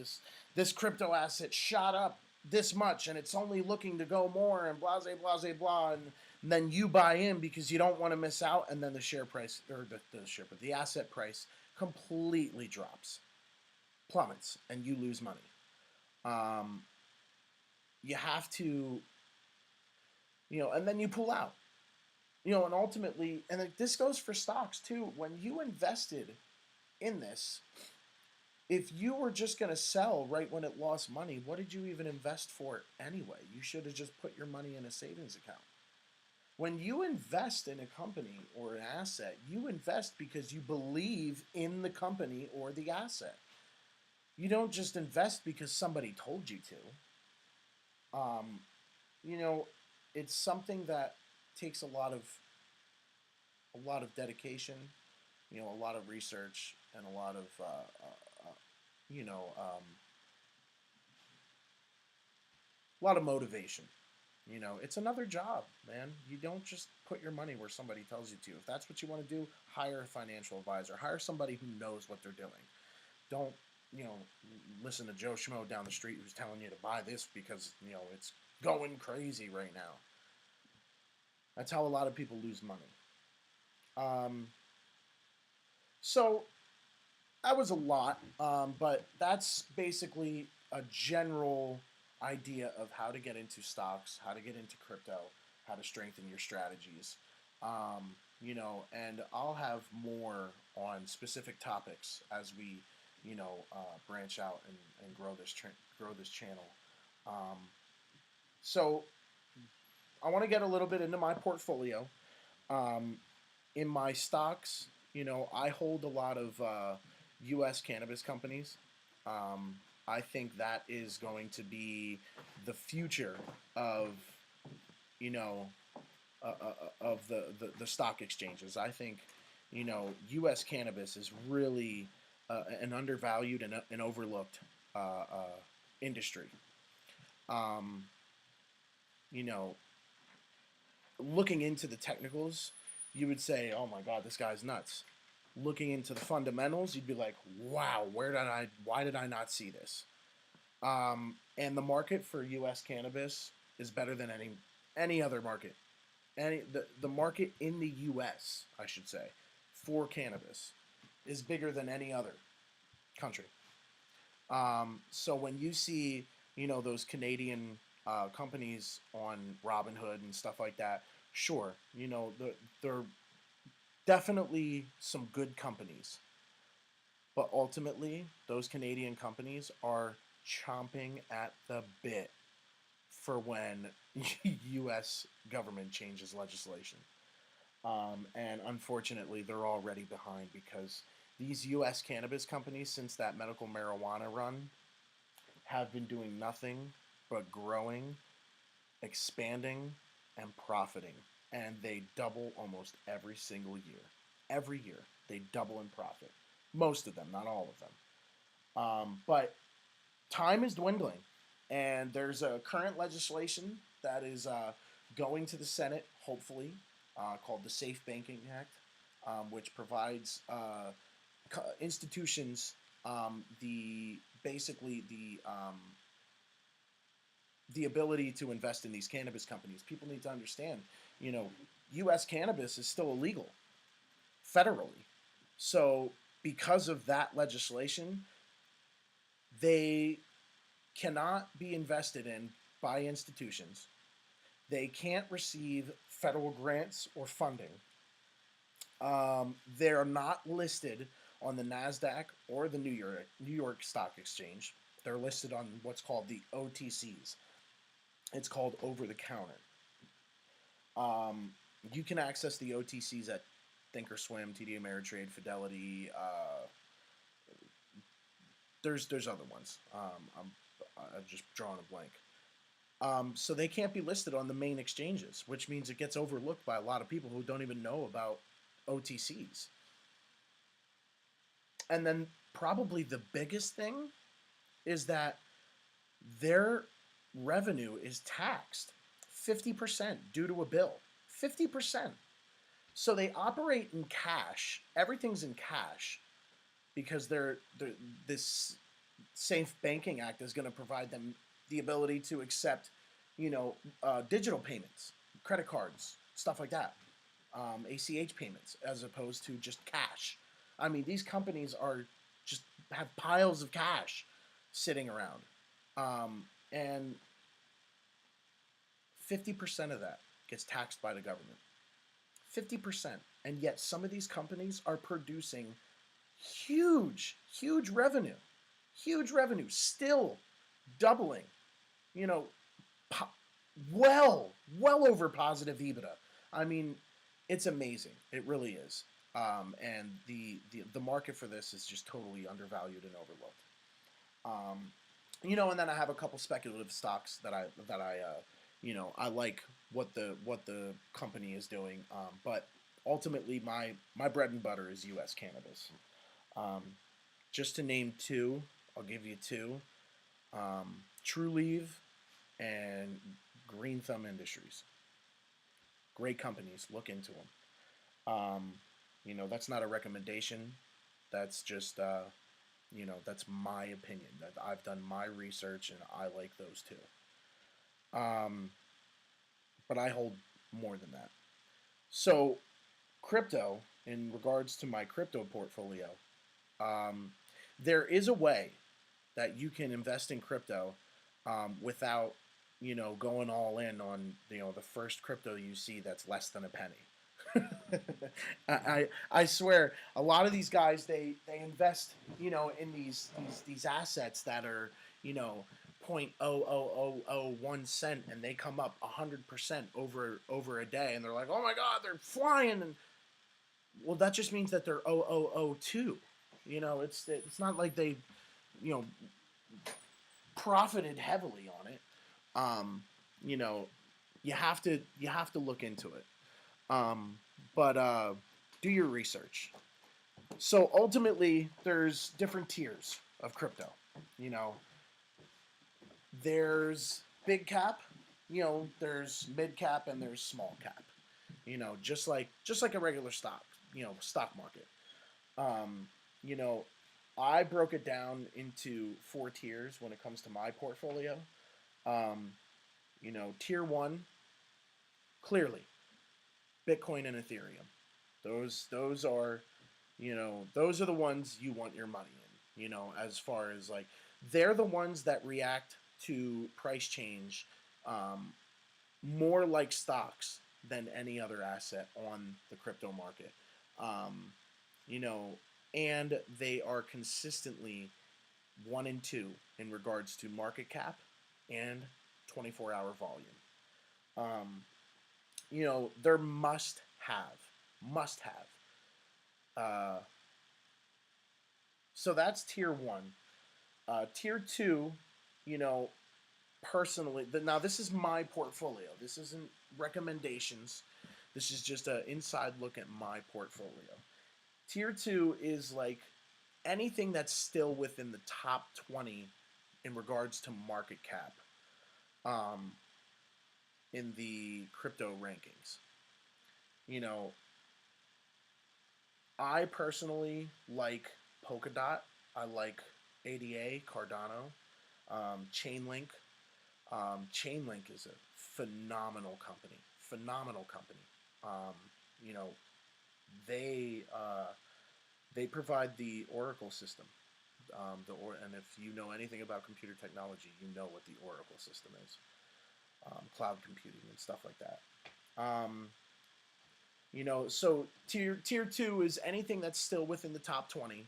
Speaker 1: this crypto asset shot up this much and it's only looking to go more, and blah blah blah blah, and then you buy in because you don't want to miss out, and then the share price, or the asset price completely drops, plummets, and you lose money. Um, you have to, and then you pull out. And ultimately, and this goes for stocks too. When you invested in this, if you were just going to sell right when it lost money, what did you even invest for it anyway? You should have just put your money in a savings account. When you invest in a company or an asset, you invest because you believe in the company or the asset. You don't just invest because somebody told you to. Um, you know, it's something that takes a lot of dedication, a lot of research, and a lot of you know um, a lot of motivation. It's another job, man. You don't just put your money where somebody tells you to. If that's what you want to do, hire a financial advisor. Hire somebody who knows what they're doing. Don't you know listen to Joe Schmo down the street who's telling you to buy this because it's going crazy right now. That's how a lot of people lose money. Um, so that was a lot, but that's basically a general idea of how to get into stocks, how to get into crypto, how to strengthen your strategies. And I'll have more on specific topics as we, branch out and grow this channel. Um, so I want to get a little bit into my portfolio. Um, in my stocks, I hold a lot of U.S. cannabis companies. I think that is going to be the future of you know of the stock exchanges. I think U.S. cannabis is really an undervalued and an overlooked industry. Um, you know, Looking into the technicals, you would say, "Oh my God, this guy's nuts." Looking into the fundamentals, you'd be like, "Wow, why did I not see this?" And the market for U.S. cannabis is better than any other market. The market in the U.S., I should say, for cannabis is bigger than any other country. So when you see, those Canadian companies on Robinhood and stuff like that, sure, they're definitely some good companies, but ultimately, those Canadian companies are chomping at the bit for when U.S. government changes legislation. And unfortunately, they're already behind because these U.S. cannabis companies, since that medical marijuana run, have been doing nothing but growing, expanding, and profiting. And they double almost every single year. Every year, they double in profit. Most of them, not all of them. But time is dwindling, and there's a current legislation that is going to the Senate, hopefully, called the Safe Banking Act, which provides institutions the basically the ability to invest in these cannabis companies. People need to understand, you know, U.S. cannabis is still illegal federally, so because of that legislation, they cannot be invested in by institutions. They can't receive federal grants or funding. They're not listed on the Nasdaq or the New York Stock Exchange. They're listed on what's called the OTCs. It's called over the counter. Um, you can access the OTCs at Thinkorswim, TD Ameritrade, Fidelity. There's other ones. I've just drawn a blank. So they can't be listed on the main exchanges, which means it gets overlooked by a lot of people who don't even know about OTCs. And then probably the biggest thing is that their revenue is taxed 50% due to a bill. 50%. So they operate in cash. Everything's in cash because this Safe Banking Act is going to provide them the ability to accept, digital payments, credit cards, stuff like that, ACH payments, as opposed to just cash. I mean, these companies are just have piles of cash sitting around, and 50% of that gets taxed by the government. 50%, and yet some of these companies are producing huge, huge revenue, still doubling, you know, po- well over positive EBITDA. I mean, it's amazing. It really is. And the market for this is just totally undervalued and overlooked. And then I have a couple speculative stocks that I like what the company is doing. But ultimately, my bread and butter is U.S. cannabis. Um, just to name two, I'll give you two: Trulieve and Green Thumb Industries. Great companies. Look into them. That's not a recommendation. That's just that's my opinion. That I've done my research and I like those two. Um, but I hold more than that. So crypto, in regards to my crypto portfolio, um, there is a way that you can invest in crypto without going all in on the first crypto you see that's less than a penny. I swear a lot of these guys they invest in these assets that are you know 0.00001 cent, and they come up 100% over a day, and they're like, oh my god, they're flying. And well, that just means that they're 0.002. It's not like they you know profited heavily on it. um you know you have to look into it. But do your research. So ultimately, there's different tiers of crypto. You know, there's big cap, there's mid cap, and there's small cap. Just like a regular stock market. Um, you know, I broke it down into four tiers when it comes to my portfolio. Um, tier one, clearly Bitcoin and Ethereum. Those are the ones you want your money in. As far as like they're the ones that react to price change um, more like stocks than any other asset on the crypto market. Um, you know, and they are consistently one and two in regards to market cap and 24-hour volume. Um, they're must have. Uh, so that's tier one. Tier two, you know, personally, now this is my portfolio. This isn't recommendations. This is just an inside look at my portfolio. Tier two is like anything that's still within the top 20 in regards to market cap um, in the crypto rankings. You know, I personally like Polkadot. I like ADA, Cardano, Chainlink. Chainlink is a phenomenal company. Phenomenal company. Um, you know, they they provide the Oracle system. And if you know anything about computer technology, you know what the Oracle system is. Cloud computing and stuff like that. Um, so tier two is anything that's still within the top 20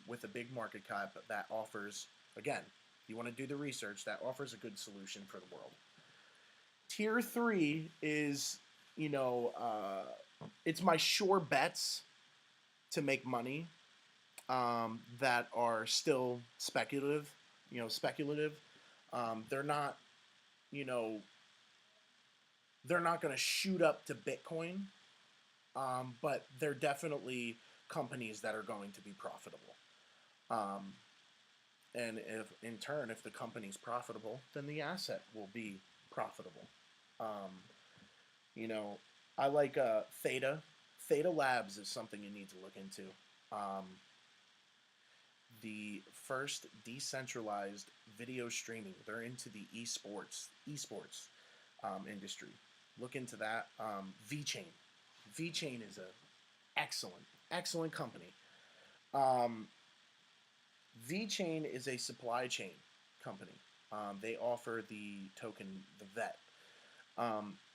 Speaker 1: with a big market cap that offers, again, you want to do the research, that offers a good solution for the world. Tier three is, it's my sure bets to make money that are still speculative. Speculative. They're not, you know, they're not going to shoot up to Bitcoin, but they're definitely companies that are going to be profitable. Um, and if the company's profitable, then the asset will be profitable. Um, you know, I like Theta. Theta Labs is something you need to look into. Um, the first decentralized video streaming. They're into the esports industry. Look into that. VeChain. VeChain is a excellent company. Um, VeChain is a supply chain company. They offer the token, the VET.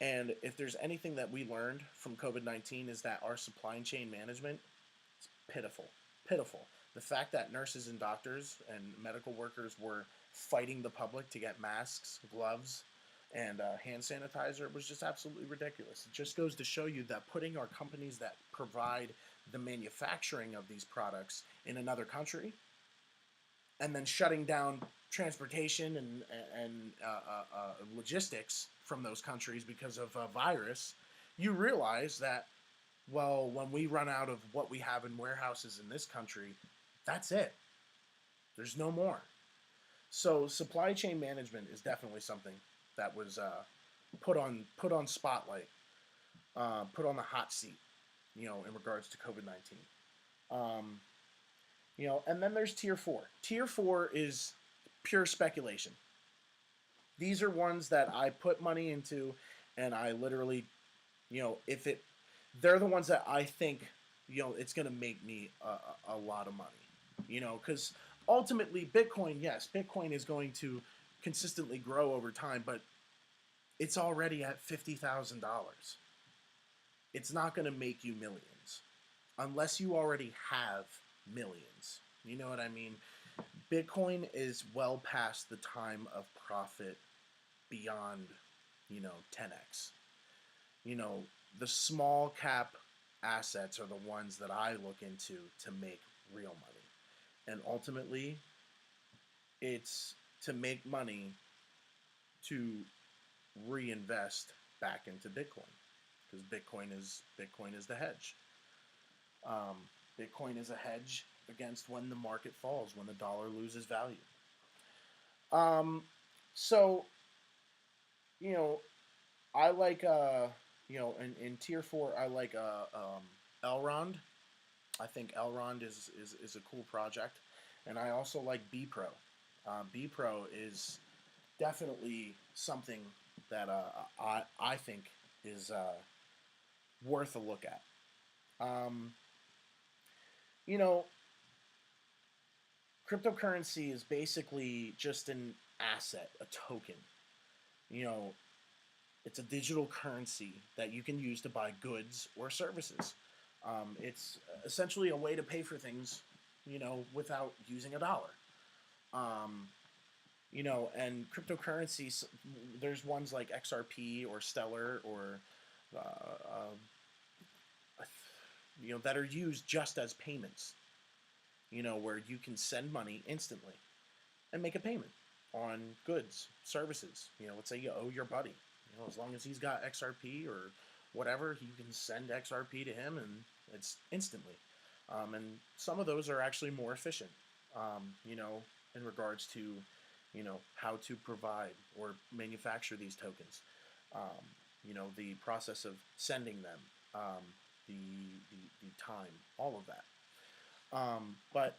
Speaker 1: And if there's anything that we learned from COVID-19 is that our supply chain management is pitiful. Pitiful. The fact that nurses and doctors and medical workers were fighting the public to get masks, gloves, and hand sanitizer was just absolutely ridiculous. It just goes to show you that putting our companies that provide the manufacturing of these products in another country and then shutting down transportation and logistics from those countries because of a virus, you realize that, well, when we run out of what we have in warehouses in this country, that's it. There's no more. So supply chain management is definitely something that was put on spotlight, put on the hot seat, in regards to COVID-19. Um, and then there's tier four. Tier four is pure speculation. These are ones that I put money into, and I literally, if it, they're the ones that I think, it's going to make me a lot of money, because ultimately Bitcoin, yes, Bitcoin is going to consistently grow over time, but it's already at $50,000. It's not going to make you millions unless you already have millions. You know what I mean? Bitcoin is well past the time of profit beyond, 10x. The small cap assets are the ones that I look into to make real money. And ultimately, it's to make money to reinvest back into Bitcoin, because Bitcoin is the hedge. Bitcoin is a hedge against when the market falls, when the dollar loses value. So, I like in tier four, I like Elrond. I think Elrond is a cool project, and I also like BPro. BPro is definitely something that I think is worth a look at. Um, you know, Cryptocurrency is basically just an asset, a token. You know, it's a digital currency that you can use to buy goods or services. It's essentially a way to pay for things, without using a dollar. Um, and cryptocurrencies, there's ones like XRP or Stellar or that are used just as payments. Where you can send money instantly and make a payment on goods, services. Let's say you owe your buddy. As long as he's got XRP or whatever, you can send XRP to him, and it's instantly. And some of those are actually more efficient. In regards to, how to provide or manufacture these tokens. The process of sending them, the time, all of that. But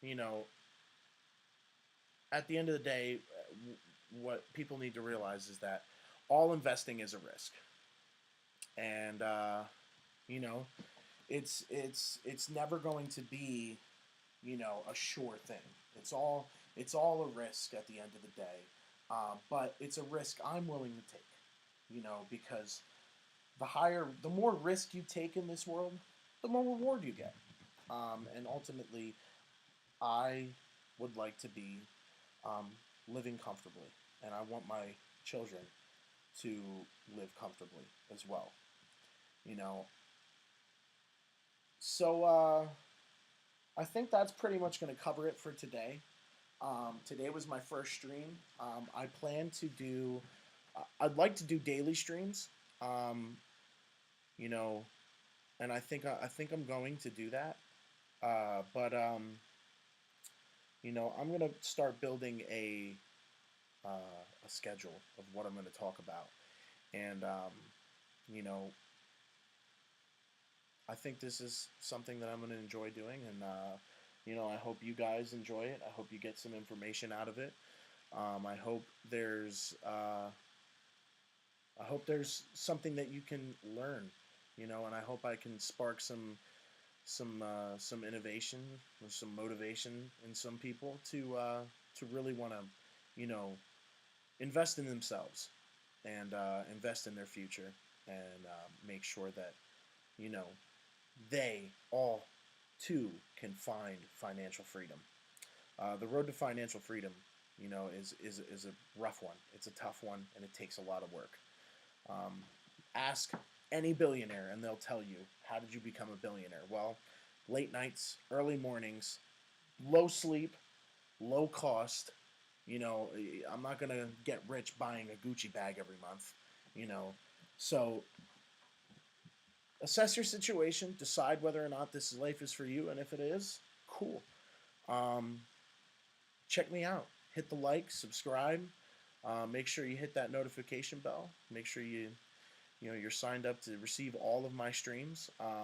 Speaker 1: you know, at the end of the day, what people need to realize is that all investing is a risk, and you know, it's never going to be, a sure thing. It's all a risk at the end of the day, but it's a risk I'm willing to take. Because the more risk you take in this world, the more reward you get. And ultimately, I would like to be um, living comfortably, and I want my children to live comfortably as well. You know, so I think that's pretty much going to cover it for today. Today was my first stream. I plan to do. I'd like to do daily streams. Um, you know, and I think I'm going to do that. But I'm gonna start building a schedule of what I'm going to talk about, and you know, I think this is something that I'm going to enjoy doing, and I hope you guys enjoy it. I hope you get some information out of it. I hope there's something that you can learn, and I hope I can spark some innovation or some motivation in some people to really want to, you know, invest in themselves and invest in their future, and make sure that you know they all too can find financial freedom. The road to financial freedom, is a rough one. It's a tough one, and it takes a lot of work. Um, Ask any billionaire, and they'll tell you, how did you become a billionaire? Well, late nights, early mornings, low sleep, low cost. I'm not gonna get rich buying a Gucci bag every month. You know, so assess your situation, decide whether or not this life is for you, and if it is, cool. Um, Check me out. Hit the like, subscribe. Make sure you hit that notification bell. Make sure you're signed up to receive all of my streams.